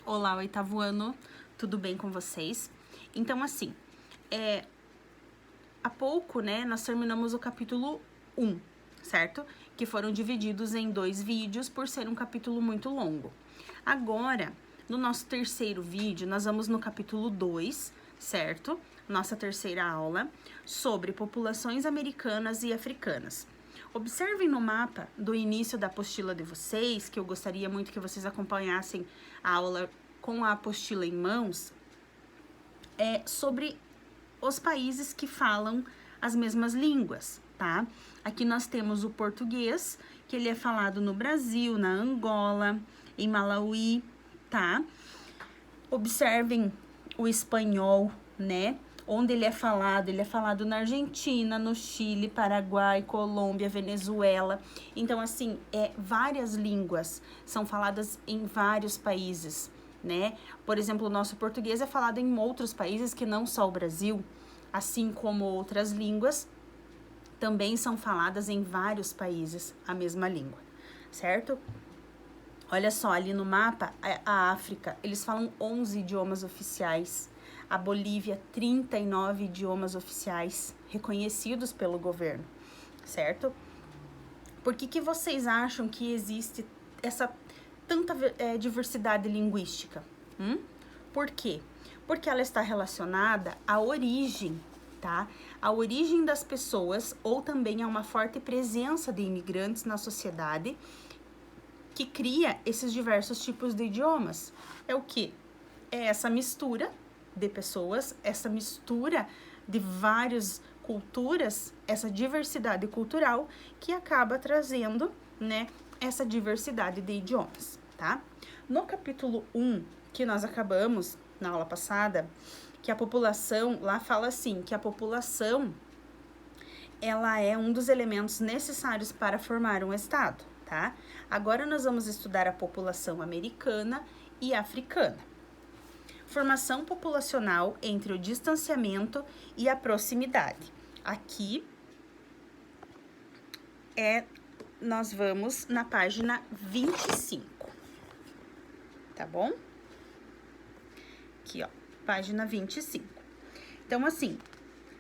Olá, oitavo ano, tudo bem com vocês? Então, assim, há pouco, né, nós terminamos o capítulo 1, certo? Que foram divididos em 2 vídeos por ser um capítulo muito longo. Agora, no nosso terceiro vídeo, nós vamos no capítulo 2, certo? Nossa terceira aula, sobre populações americanas e africanas. Observem no mapa do início da apostila de vocês, que eu gostaria muito que vocês acompanhassem a aula com a apostila em mãos, sobre os países que falam as mesmas línguas, tá? Aqui nós temos o português, que ele é falado no Brasil, na Angola, em Malawi, tá? Observem o espanhol, né? Onde ele é falado na Argentina, no Chile, Paraguai, Colômbia, Venezuela. Então, assim, várias línguas são faladas em vários países, né? Por exemplo, o nosso português é falado em outros países que não só o Brasil, assim como outras línguas também são faladas em vários países a mesma língua, certo? Olha só, ali no mapa, a África, eles falam 11 idiomas oficiais. A Bolívia, 39 idiomas oficiais reconhecidos pelo governo, certo? Por que vocês acham que existe essa tanta diversidade linguística? Por quê? Porque ela está relacionada à origem, tá? A origem das pessoas, ou também a uma forte presença de imigrantes na sociedade, que cria esses diversos tipos de idiomas. É o que? É essa mistura de pessoas, essa mistura de várias culturas, essa diversidade cultural que acaba trazendo, né, essa diversidade de idiomas, tá? No capítulo 1, que nós acabamos na aula passada, que a população, lá fala assim, que a população, ela é um dos elementos necessários para formar um estado, tá? Agora nós vamos estudar a população americana e africana. Formação populacional entre o distanciamento e a proximidade. Aqui nós vamos na página 25, tá bom? Aqui, ó, página 25. Então, assim,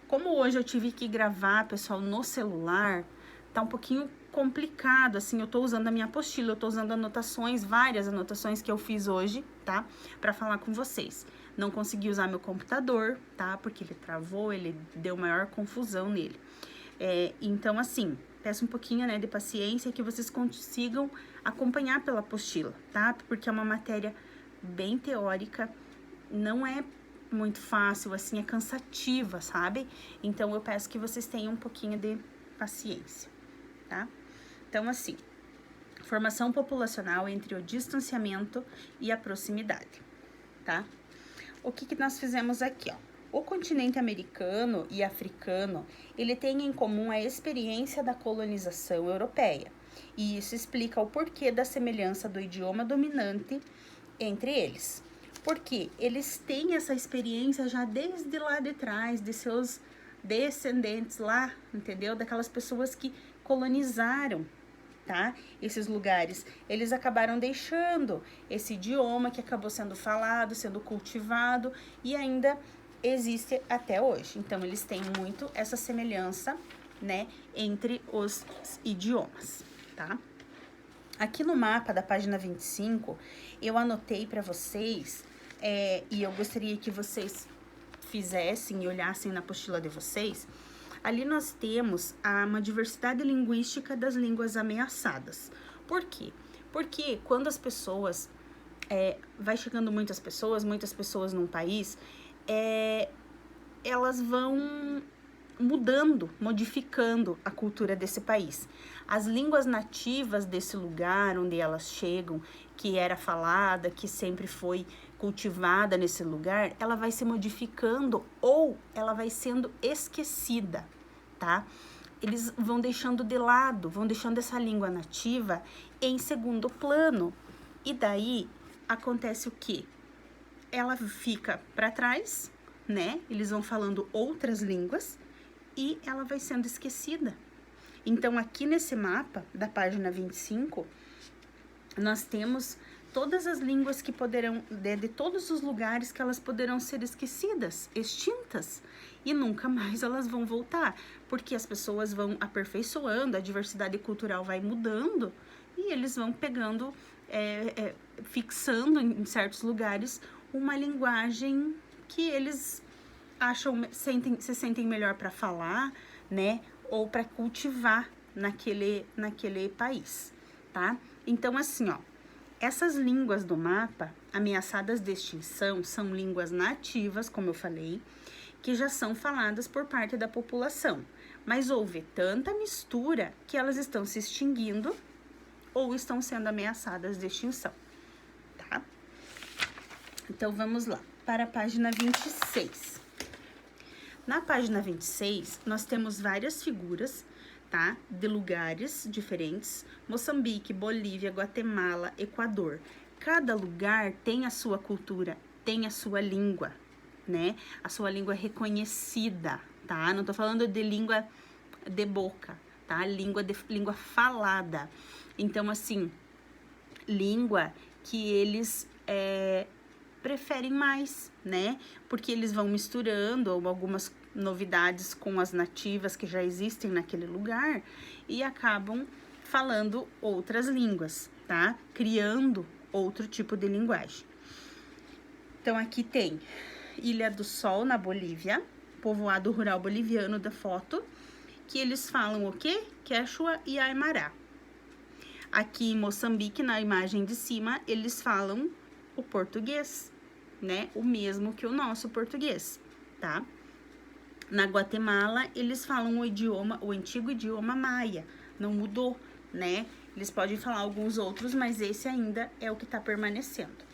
como hoje eu tive que gravar, pessoal, no celular, tá um pouquinho complicado, assim, eu tô usando a minha apostila, eu tô usando anotações, várias anotações que eu fiz hoje, tá? Pra falar com vocês. Não consegui usar meu computador, tá? Porque ele travou, ele deu maior confusão nele. Então, assim, peço um pouquinho, né, de paciência que vocês consigam acompanhar pela apostila, tá? Porque é uma matéria bem teórica, não é muito fácil, assim, é cansativa, sabe? Então, eu peço que vocês tenham um pouquinho de paciência, tá? Então, assim, formação populacional entre o distanciamento e a proximidade, tá? O que nós fizemos aqui, ó? O continente americano e africano, ele tem em comum a experiência da colonização europeia, e isso explica o porquê da semelhança do idioma dominante entre eles. Porque eles têm essa experiência já desde lá de trás, de seus descendentes lá, entendeu? Daquelas pessoas que colonizaram, tá? Esses lugares. Eles acabaram deixando esse idioma que acabou sendo falado, sendo cultivado e ainda existe até hoje. Então, eles têm muito essa semelhança, né, entre os idiomas, tá? Aqui no mapa da página 25, eu anotei para vocês, e eu gostaria que vocês fizessem e olhassem na apostila de vocês. Ali nós temos uma diversidade linguística das línguas ameaçadas. Por quê? Porque quando as pessoas, vai chegando muitas pessoas num país, elas vão mudando, modificando a cultura desse país. As línguas nativas desse lugar onde elas chegam, que era falada, que sempre foi cultivada nesse lugar, ela vai se modificando ou ela vai sendo esquecida, tá? Eles vão deixando de lado, vão deixando essa língua nativa em segundo plano. E daí acontece o quê? Ela fica para trás, né? Eles vão falando outras línguas e ela vai sendo esquecida. Então, aqui nesse mapa da página 25, nós temos todas as línguas que poderão, de todos os lugares que elas poderão ser esquecidas, extintas, e nunca mais elas vão voltar, porque as pessoas vão aperfeiçoando, a diversidade cultural vai mudando, e eles vão pegando, fixando em certos lugares uma linguagem que eles acham, se sentem melhor para falar, né, ou para cultivar naquele país, tá? Então, assim, ó, essas línguas do mapa ameaçadas de extinção são línguas nativas, como eu falei, que já são faladas por parte da população, mas houve tanta mistura que elas estão se extinguindo ou estão sendo ameaçadas de extinção, tá? Então, vamos lá, para a página 26. Na página 26, nós temos várias figuras, tá? De lugares diferentes, Moçambique, Bolívia, Guatemala, Equador. Cada lugar tem a sua cultura, tem a sua língua, né? A sua língua reconhecida, tá? Não tô falando de língua de boca, tá? Língua falada. Então, assim, língua que eles preferem mais, né? Porque eles vão misturando algumas novidades com as nativas que já existem naquele lugar e acabam falando outras línguas, tá? Criando outro tipo de linguagem. Então, aqui tem Ilha do Sol, na Bolívia, povoado rural boliviano da foto, que eles falam o quê? Quechua e Aymara. Aqui em Moçambique, na imagem de cima, eles falam o português, né? O mesmo que o nosso português, tá? Na Guatemala, eles falam o antigo idioma maia, não mudou, né? Eles podem falar alguns outros, mas esse ainda é o que tá permanecendo,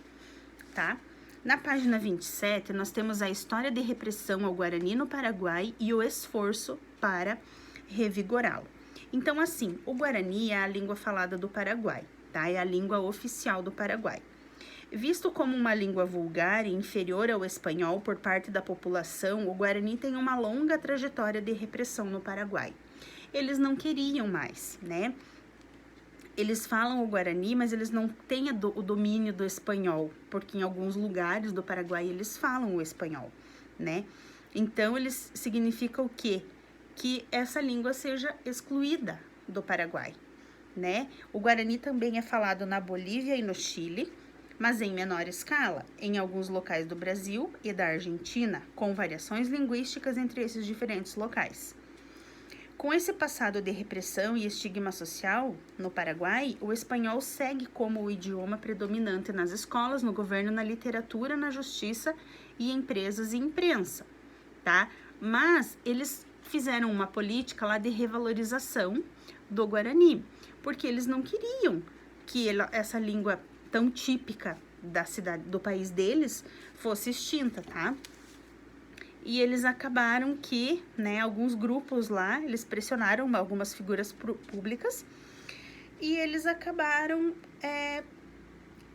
tá? Na página 27, nós temos a história de repressão ao Guarani no Paraguai e o esforço para revigorá-lo. Então, assim, o Guarani é a língua falada do Paraguai, tá? É a língua oficial do Paraguai. Visto como uma língua vulgar e inferior ao espanhol por parte da população, o Guarani tem uma longa trajetória de repressão no Paraguai. Eles não queriam mais, né? Eles falam o Guarani, mas eles não têm o domínio do espanhol, porque em alguns lugares do Paraguai eles falam o espanhol, né? Então, eles significa o quê? Que essa língua seja excluída do Paraguai, né? O Guarani também é falado na Bolívia e no Chile, mas em menor escala, em alguns locais do Brasil e da Argentina, com variações linguísticas entre esses diferentes locais. Com esse passado de repressão e estigma social, no Paraguai, o espanhol segue como o idioma predominante nas escolas, no governo, na literatura, na justiça e empresas e imprensa, tá? Mas eles fizeram uma política lá de revalorização do Guarani, porque eles não queriam que essa língua tão típica da cidade, do país deles, fosse extinta, tá? E eles acabaram que, né, alguns grupos lá, eles pressionaram algumas figuras públicas e eles acabaram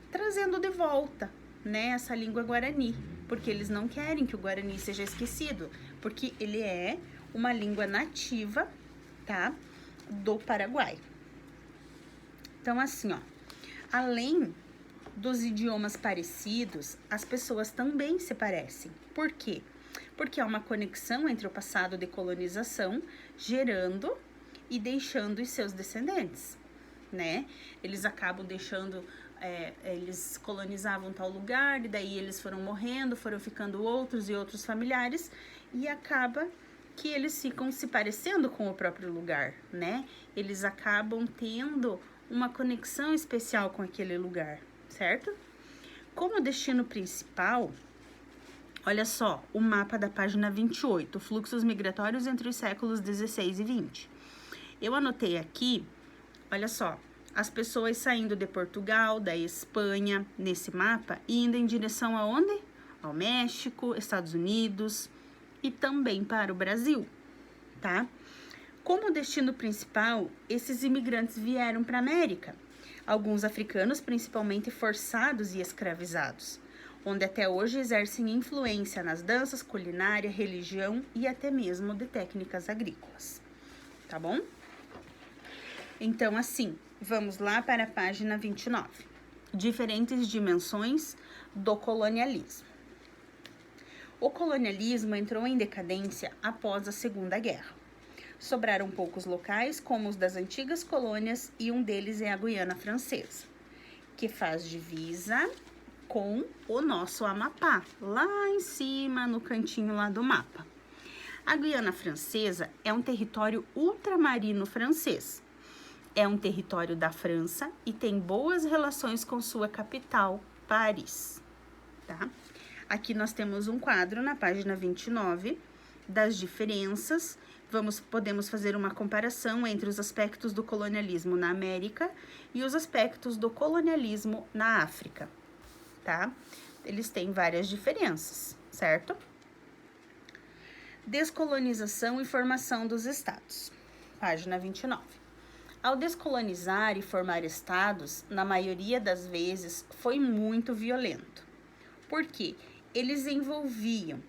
trazendo de volta, né, essa língua guarani, porque eles não querem que o Guarani seja esquecido, porque ele é uma língua nativa, tá, do Paraguai. Então, assim, ó, além dos idiomas parecidos, as pessoas também se parecem. Por quê? Porque há uma conexão entre o passado de colonização, gerando e deixando os seus descendentes, né? Eles acabam deixando, eles colonizavam tal lugar, e daí eles foram morrendo, foram ficando outros e outros familiares, e acaba que eles ficam se parecendo com o próprio lugar, né? Eles acabam tendo uma conexão especial com aquele lugar, certo? Como destino principal, olha só, o mapa da página 28, fluxos migratórios entre os séculos 16 e 20. Eu anotei aqui, olha só, as pessoas saindo de Portugal, da Espanha, nesse mapa, e indo em direção aonde? Ao México, Estados Unidos e também para o Brasil, tá? Como destino principal, esses imigrantes vieram para a América, alguns africanos principalmente forçados e escravizados, onde até hoje exercem influência nas danças, culinária, religião e até mesmo de técnicas agrícolas, tá bom? Então, assim, vamos lá para a página 29. diferentes dimensões do colonialismo. O colonialismo entrou em decadência após a Segunda Guerra. Sobraram poucos locais, como os das antigas colônias, e um deles é a Guiana Francesa, que faz divisa com o nosso Amapá, lá em cima, no cantinho lá do mapa. A Guiana Francesa é um território ultramarino francês. É um território da França e tem boas relações com sua capital, Paris, tá? Aqui nós temos um quadro na página 29 das diferenças. Podemos fazer uma comparação entre os aspectos do colonialismo na América e os aspectos do colonialismo na África, tá? Eles têm várias diferenças, certo? Descolonização e formação dos estados, página 29. Ao descolonizar e formar estados, na maioria das vezes, foi muito violento. Por quê? Eles envolviam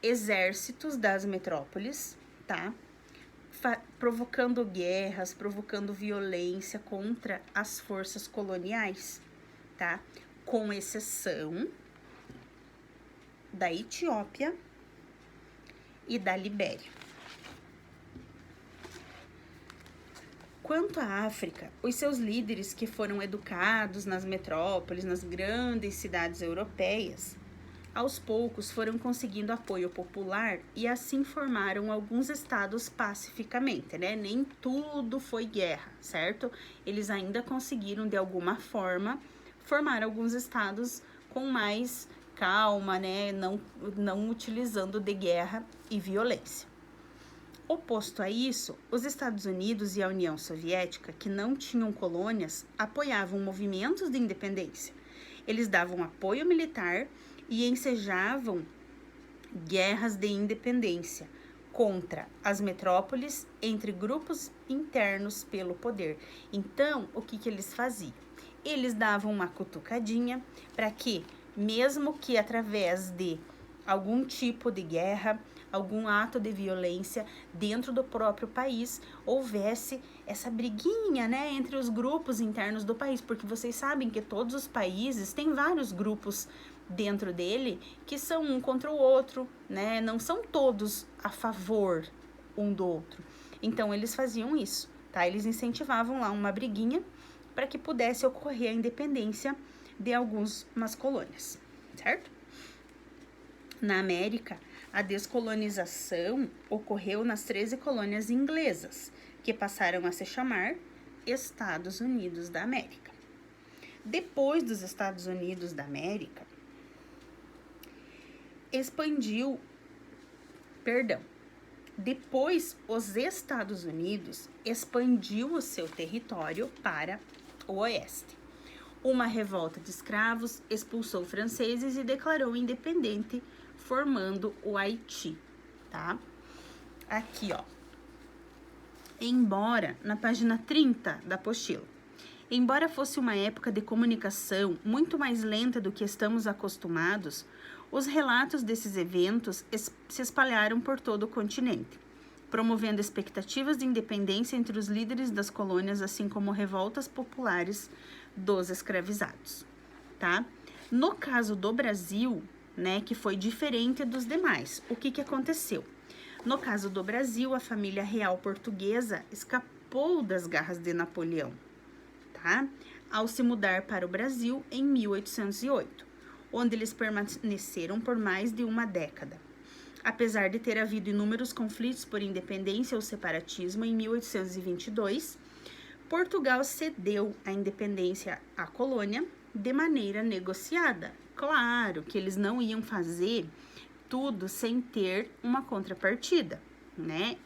exércitos das metrópoles, tá? Provocando guerras, provocando violência contra as forças coloniais, tá? Com exceção da Etiópia e da Libéria. Quanto à África, os seus líderes que foram educados nas metrópoles, nas grandes cidades europeias, aos poucos foram conseguindo apoio popular e assim formaram alguns estados pacificamente, né? Nem tudo foi guerra, certo? Eles ainda conseguiram, de alguma forma, formar alguns estados com mais calma, né? Não utilizando de guerra e violência. Oposto a isso, os Estados Unidos e a União Soviética, que não tinham colônias, apoiavam movimentos de independência. Eles davam apoio militar e ensejavam guerras de independência contra as metrópoles entre grupos internos pelo poder. Então, o que eles faziam? Eles davam uma cutucadinha para que, mesmo que através de algum tipo de guerra, algum ato de violência dentro do próprio país, houvesse essa briguinha, né, entre os grupos internos do país, porque vocês sabem que todos os países têm vários grupos dentro dele que são um contra o outro, né, não são todos a favor um do outro. Então, eles faziam isso, tá? Eles incentivavam lá uma briguinha para que pudesse ocorrer a independência de algumas colônias, certo? Na América, a descolonização ocorreu nas 13 colônias inglesas, que passaram a se chamar Estados Unidos da América. Depois dos Estados Unidos da América, depois os Estados Unidos expandiu o seu território para o oeste. Uma revolta de escravos expulsou franceses e declarou independente, formando o Haiti, tá? Aqui, ó. Embora, na página 30 da apostila, embora fosse uma época de comunicação muito mais lenta do que estamos acostumados, os relatos desses eventos se espalharam por todo o continente, promovendo expectativas de independência entre os líderes das colônias, assim como revoltas populares dos escravizados, tá? No caso do Brasil, né, que foi diferente dos demais, o que aconteceu? No caso do Brasil, a família real portuguesa escapou das garras de Napoleão, tá? Ao se mudar para o Brasil em 1808, onde eles permaneceram por mais de uma década. Apesar de ter havido inúmeros conflitos por independência ou separatismo, em 1822, Portugal cedeu a independência à colônia de maneira negociada. Claro que eles não iam fazer tudo sem ter uma contrapartida, né?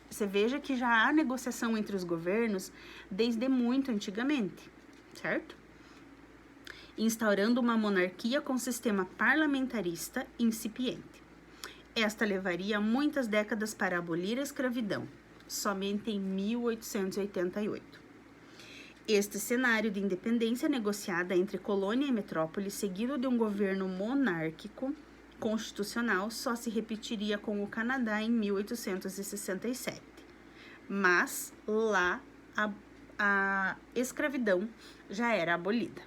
Você veja que já há negociação entre os governos desde muito antigamente, certo? Instaurando uma monarquia com sistema parlamentarista incipiente. Esta levaria muitas décadas para abolir a escravidão, somente em 1888. Este cenário de independência negociada entre colônia e metrópole, seguido de um governo monárquico constitucional, só se repetiria com o Canadá em 1867. Mas lá a escravidão já era abolida,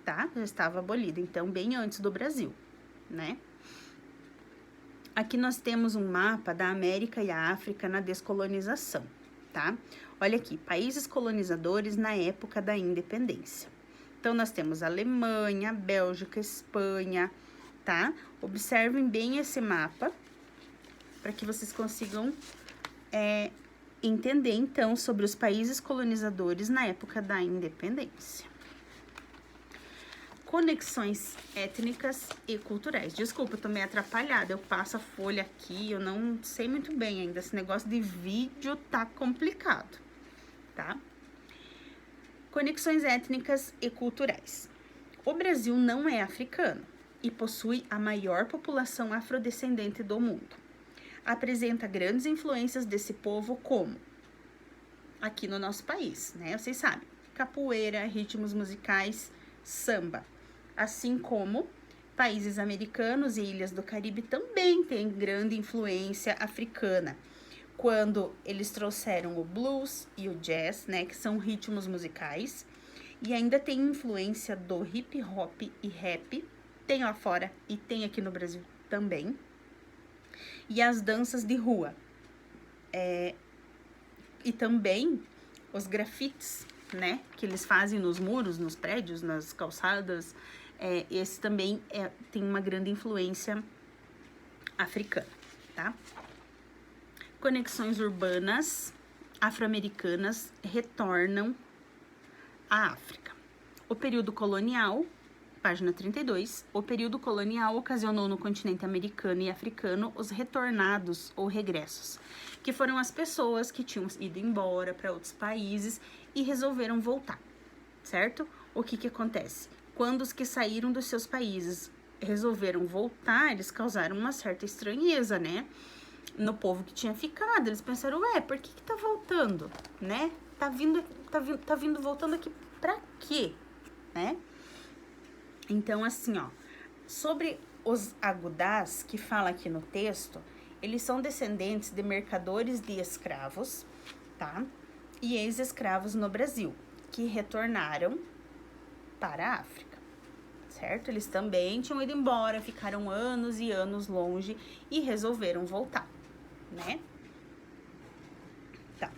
tá? Já estava abolida, então bem antes do Brasil, né? Aqui nós temos um mapa da América e a África na descolonização, tá? Olha aqui, países colonizadores na época da independência. Então, nós temos Alemanha, Bélgica, Espanha, tá? Observem bem esse mapa, para que vocês consigam entender, então, sobre os países colonizadores na época da independência. Conexões étnicas e culturais. Desculpa, eu tô meio atrapalhada, eu passo a folha aqui, eu não sei muito bem ainda, esse negócio de vídeo tá complicado, tá? Conexões étnicas e culturais. O Brasil não é africano e possui a maior população afrodescendente do mundo. Apresenta grandes influências desse povo como, aqui no nosso país, né? Vocês sabem, capoeira, ritmos musicais, samba. Assim como países americanos e ilhas do Caribe também têm grande influência africana. Quando eles trouxeram o blues e o jazz, né, que são ritmos musicais, e ainda tem influência do hip hop e rap, tem lá fora e tem aqui no Brasil também, e as danças de rua, e também os grafites, né, que eles fazem nos muros, nos prédios, nas calçadas, esse também tem uma grande influência africana, tá? Conexões urbanas afro-americanas retornam à África. O período colonial, página 32, o período colonial ocasionou no continente americano e africano os retornados ou regressos, que foram as pessoas que tinham ido embora para outros países e resolveram voltar, certo? O que acontece? Quando os que saíram dos seus países resolveram voltar, eles causaram uma certa estranheza, né? No povo que tinha ficado, eles pensaram, por que tá voltando, né? Tá vindo voltando aqui pra quê, né? Então, assim, ó, sobre os agudás, que fala aqui no texto, eles são descendentes de mercadores de escravos, tá? E ex-escravos no Brasil, que retornaram para a África, certo? Eles também tinham ido embora, ficaram anos e anos longe e resolveram voltar, né? Tá.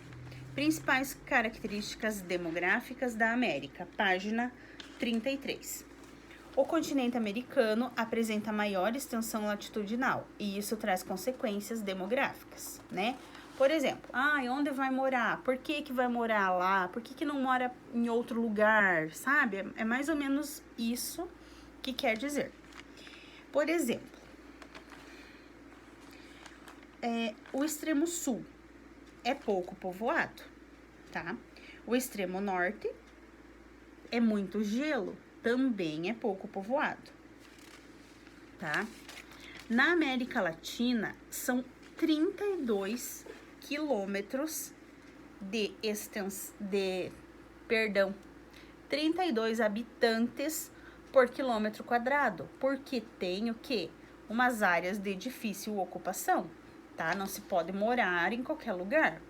Principais características demográficas da América, página 33. O continente americano apresenta maior extensão latitudinal e isso traz consequências demográficas, né? Por exemplo, onde vai morar? Por que vai morar lá? Por que não mora em outro lugar, sabe? É mais ou menos isso que quer dizer. Por exemplo, o extremo sul é pouco povoado, tá? O extremo norte é muito gelo, também é pouco povoado, tá? Na América Latina, são 32 quilômetros de 32 habitantes por quilômetro quadrado, porque tem o quê? Umas áreas de difícil ocupação, tá? Não se pode morar em qualquer lugar.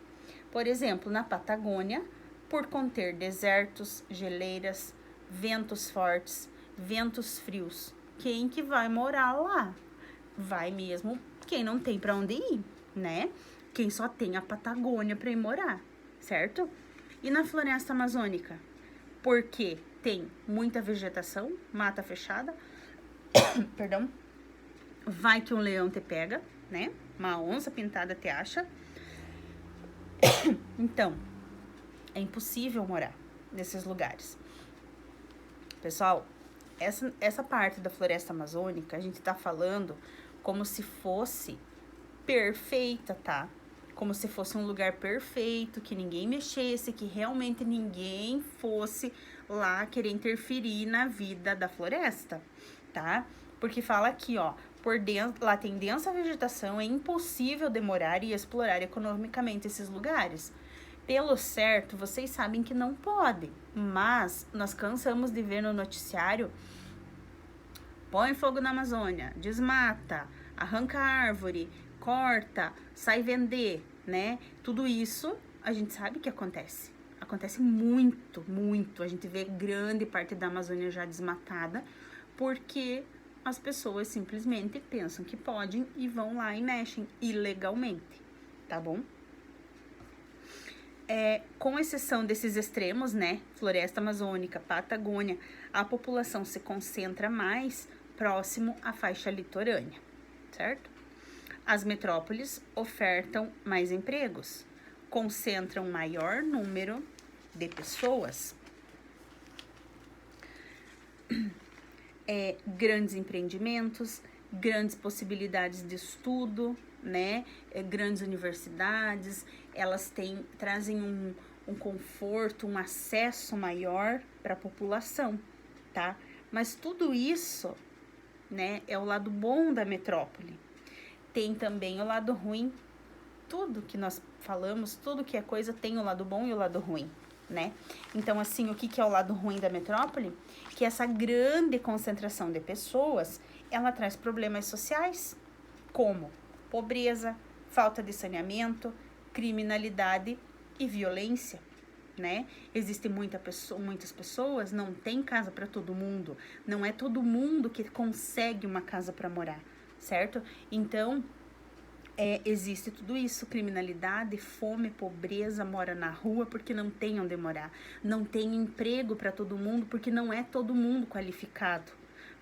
Por exemplo, na Patagônia, por conter desertos, geleiras, ventos fortes, ventos frios, quem que vai morar lá? Vai mesmo quem não tem para onde ir, né? Quem só tem a Patagônia para ir morar, certo? E na floresta amazônica? Porque tem muita vegetação, mata fechada, perdão, vai que um leão te pega, né? Uma onça pintada te acha. Então, é impossível morar nesses lugares. Pessoal, essa parte da floresta amazônica, a gente tá falando como se fosse perfeita, tá? Como se fosse um lugar perfeito, que ninguém mexesse, que realmente ninguém fosse lá querer interferir na vida da floresta, tá? Porque fala aqui, ó, por dentro, lá tem densa vegetação, é impossível demorar e explorar economicamente esses lugares. Pelo certo, vocês sabem que não pode, mas nós cansamos de ver no noticiário: põe fogo na Amazônia, desmata, arranca árvore, corta, sai vender, né? Tudo isso a gente sabe que acontece. acontece muito, muito. A gente vê grande parte da Amazônia já desmatada, porque as pessoas simplesmente pensam que podem e vão lá e mexem ilegalmente, tá bom? Com exceção desses extremos, né, floresta amazônica, Patagônia, a população se concentra mais próximo à faixa litorânea, certo? As metrópoles ofertam mais empregos, concentram maior número de pessoas, grandes empreendimentos, grandes possibilidades de estudo, né? Grandes universidades, elas trazem um conforto, um acesso maior para a população, tá? Mas tudo isso, né, é o lado bom da metrópole. Tem também o lado ruim. Tudo que nós falamos, tudo que é coisa tem o lado bom e o lado ruim, né? Então, assim, o que é o lado ruim da metrópole? Que essa grande concentração de pessoas, ela traz problemas sociais, como pobreza, falta de saneamento, criminalidade e violência, né? Existem muitas pessoas, não tem casa para todo mundo, não é todo mundo que consegue uma casa para morar, certo? Então, existe tudo isso, criminalidade, fome, pobreza, mora na rua porque não tem onde morar, não tem emprego para todo mundo porque não é todo mundo qualificado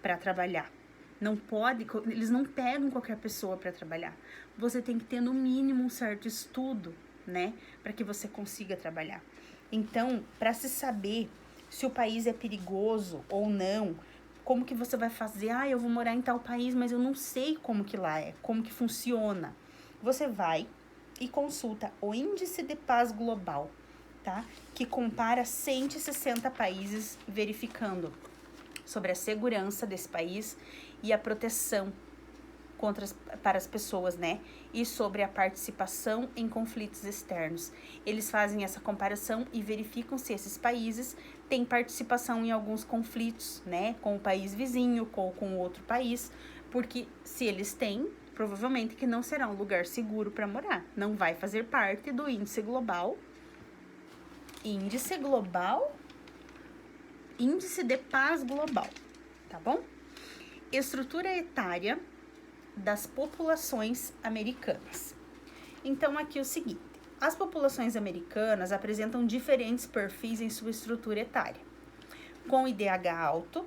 para trabalhar. Não pode, eles não pegam qualquer pessoa para trabalhar. Você tem que ter no mínimo um certo estudo, né, para que você consiga trabalhar. Então, para se saber se o país é perigoso ou não, como que você vai fazer? Eu vou morar em tal país, mas eu não sei como que lá é, como que funciona. Você vai e consulta o Índice de Paz Global, tá? Que compara 160 países, verificando sobre a segurança desse país e a proteção para as pessoas, né? E sobre a participação em conflitos externos. Eles fazem essa comparação e verificam se esses países têm participação em alguns conflitos, né? Com o país vizinho, com outro país, porque se eles têm, provavelmente que não será um lugar seguro para morar. Não vai fazer parte do índice global. Índice de Paz Global, tá bom? Estrutura etária das populações americanas. Então, aqui é o seguinte, as populações americanas apresentam diferentes perfis em sua estrutura etária. Com IDH alto,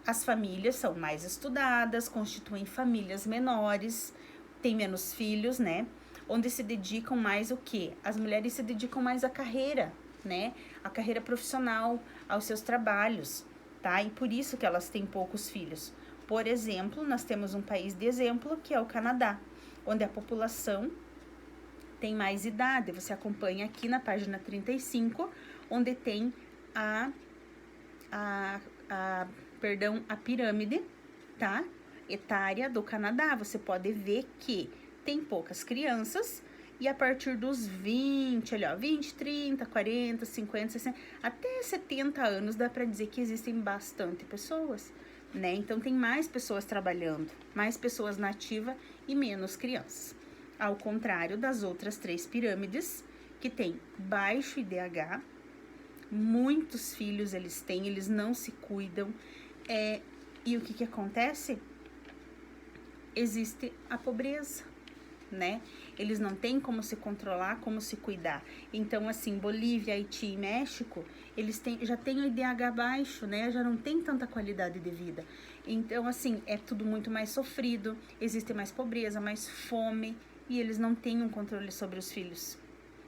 as famílias são mais estudadas, constituem famílias menores, têm menos filhos, né? Onde se dedicam mais o quê? As mulheres se dedicam mais à carreira, né? A carreira profissional, aos seus trabalhos, tá? E por isso que elas têm poucos filhos. Por exemplo, nós temos um país de exemplo, que é o Canadá, onde a população tem mais idade. Você acompanha aqui na página 35, onde tem a pirâmide, tá? Etária do Canadá. Você pode ver que tem poucas crianças e a partir dos 20, 30, 40, 50, 60, até 70 anos dá para dizer que existem bastante pessoas, né? Então tem mais pessoas trabalhando, mais pessoas na ativa e menos crianças. Ao contrário das outras 3 pirâmides, que tem baixo IDH, muitos filhos eles têm, eles não se cuidam, e o que acontece? Existe a pobreza, né? Eles não têm como se controlar, como se cuidar. Então, assim, Bolívia, Haiti e México, eles já têm o IDH baixo, né? Já não tem tanta qualidade de vida. Então, assim, é tudo muito mais sofrido, existe mais pobreza, mais fome, e eles não têm um controle sobre os filhos,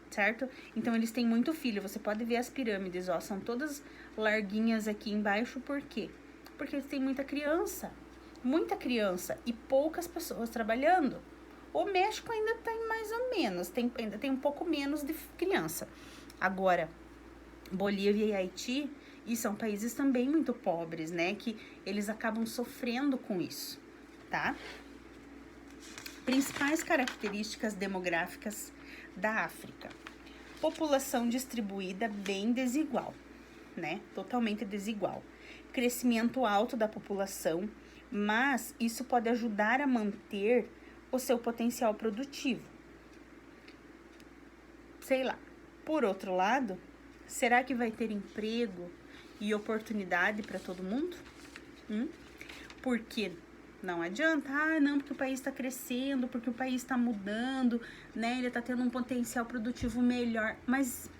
certo? Então, eles têm muito filho. Você pode ver as pirâmides, ó, são todas larguinhas aqui embaixo, por quê? Porque eles têm muita criança e poucas pessoas trabalhando. O México ainda tem mais ou menos, ainda tem um pouco menos de criança. Agora, Bolívia e Haiti, e são países também muito pobres, né? Que eles acabam sofrendo com isso, tá? Principais características demográficas da África. População distribuída bem desigual, né? Totalmente desigual. Crescimento alto da população, mas isso pode ajudar a manter o seu potencial produtivo. Sei lá. Por outro lado, Será que vai ter emprego e oportunidade para todo mundo? Porque não adianta, não, porque o país está crescendo, porque o país está mudando, né? Ele está tendo um potencial produtivo melhor, mas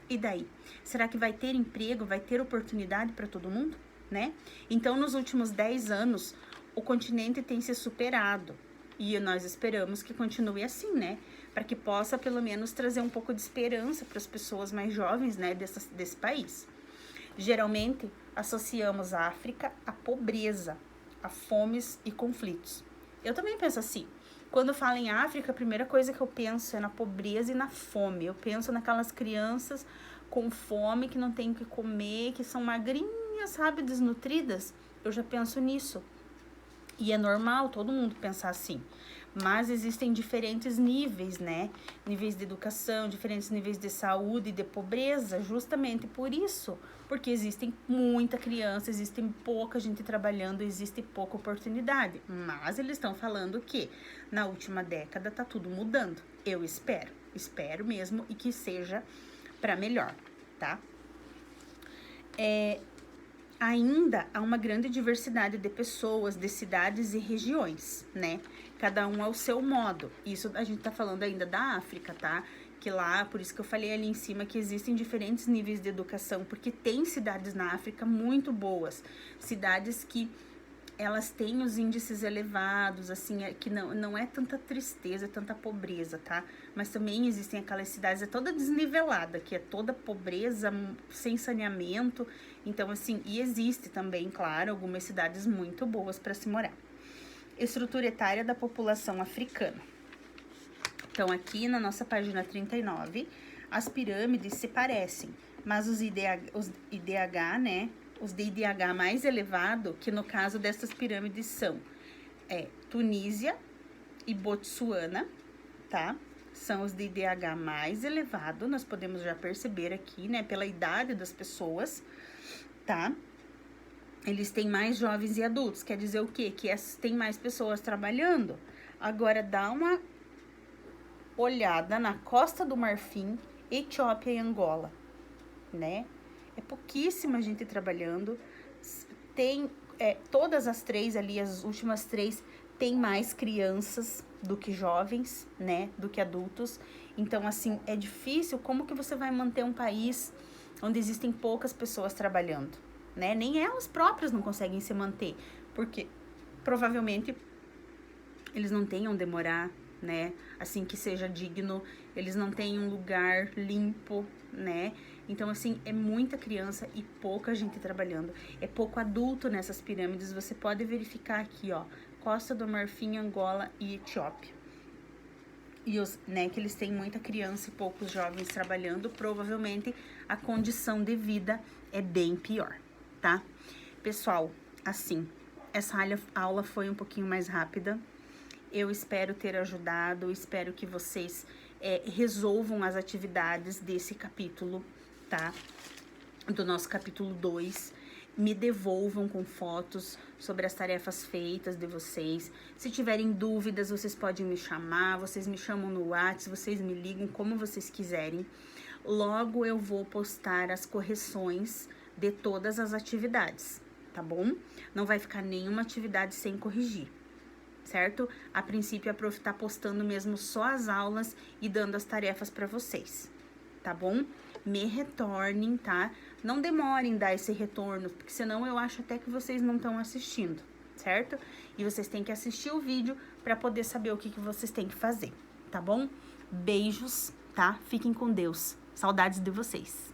e daí? Será que vai ter emprego, vai ter oportunidade para todo mundo, né? Então, nos últimos 10 anos, o continente tem se superado e nós esperamos que continue assim, né? Para que possa, pelo menos, trazer um pouco de esperança para as pessoas mais jovens, né, desse país. Geralmente, associamos a África à pobreza, a fomes e conflitos. Eu também penso assim. Quando falo em África, a primeira coisa que eu penso é na pobreza e na fome. Eu penso naquelas crianças com fome, que não tem o que comer, que são magrinhas, sabe, desnutridas. Eu já penso nisso. E é normal todo mundo pensar assim. Mas existem diferentes níveis, né? Níveis de educação, diferentes níveis de saúde e de pobreza, justamente por isso. Porque existem muita criança, existe pouca gente trabalhando, existe pouca oportunidade. Mas eles estão falando que na última década tá tudo mudando. Eu espero mesmo e que seja para melhor, tá? Ainda há uma grande diversidade de pessoas, de cidades e regiões, né? Cada um ao seu modo. Isso a gente tá falando ainda da África, tá? Que lá, por isso que eu falei ali em cima que existem diferentes níveis de educação, porque tem cidades na África muito boas, cidades que elas têm os índices elevados, assim, que não é tanta tristeza, tanta pobreza, tá? Mas também existem aquelas cidades, é toda desnivelada, que é toda pobreza, sem saneamento. Então, assim, e existe também, claro, algumas cidades muito boas para se morar. Estrutura etária da população africana. Então, aqui na nossa página 39, as pirâmides se parecem, mas os IDH, né? Os de IDH mais elevado, que no caso dessas pirâmides são Tunísia e Botsuana, tá? São os de IDH mais elevado, nós podemos já perceber aqui, né? Pela idade das pessoas, tá? Eles têm mais jovens e adultos, quer dizer o quê? Que tem mais pessoas trabalhando. Agora, dá uma olhada na Costa do Marfim, Etiópia e Angola, né? É pouquíssima gente trabalhando. Tem todas as três ali, as últimas três, tem mais crianças do que jovens, né? Do que adultos. Então, assim, é difícil. Como que você vai manter um país onde existem poucas pessoas trabalhando, né? Nem elas próprias não conseguem se manter, porque provavelmente eles não têm onde morar, né? Assim, que seja digno, eles não têm um lugar limpo, né? Então, assim, é muita criança e pouca gente trabalhando. É pouco adulto nessas pirâmides. Você pode verificar aqui, ó, Costa do Marfim, Angola e Etiópia. E né, que eles têm muita criança e poucos jovens trabalhando. Provavelmente a condição de vida é bem pior, tá? Pessoal, assim, essa aula foi um pouquinho mais rápida. Eu espero ter ajudado, espero que vocês resolvam as atividades desse capítulo, tá? Do nosso capítulo 2. Me devolvam com fotos sobre as tarefas feitas de vocês. Se tiverem dúvidas, vocês podem me chamar, vocês me chamam no WhatsApp, vocês me ligam, como vocês quiserem. Logo eu vou postar as correções de todas as atividades, tá bom? Não vai ficar nenhuma atividade sem corrigir, certo? A princípio a prof tá postando mesmo só as aulas e dando as tarefas para vocês, tá bom? Me retornem, tá? Não demorem em dar esse retorno, porque senão eu acho até que vocês não estão assistindo, certo? E vocês têm que assistir o vídeo para poder saber o que vocês têm que fazer, tá bom? Beijos, tá? Fiquem com Deus. Saudades de vocês.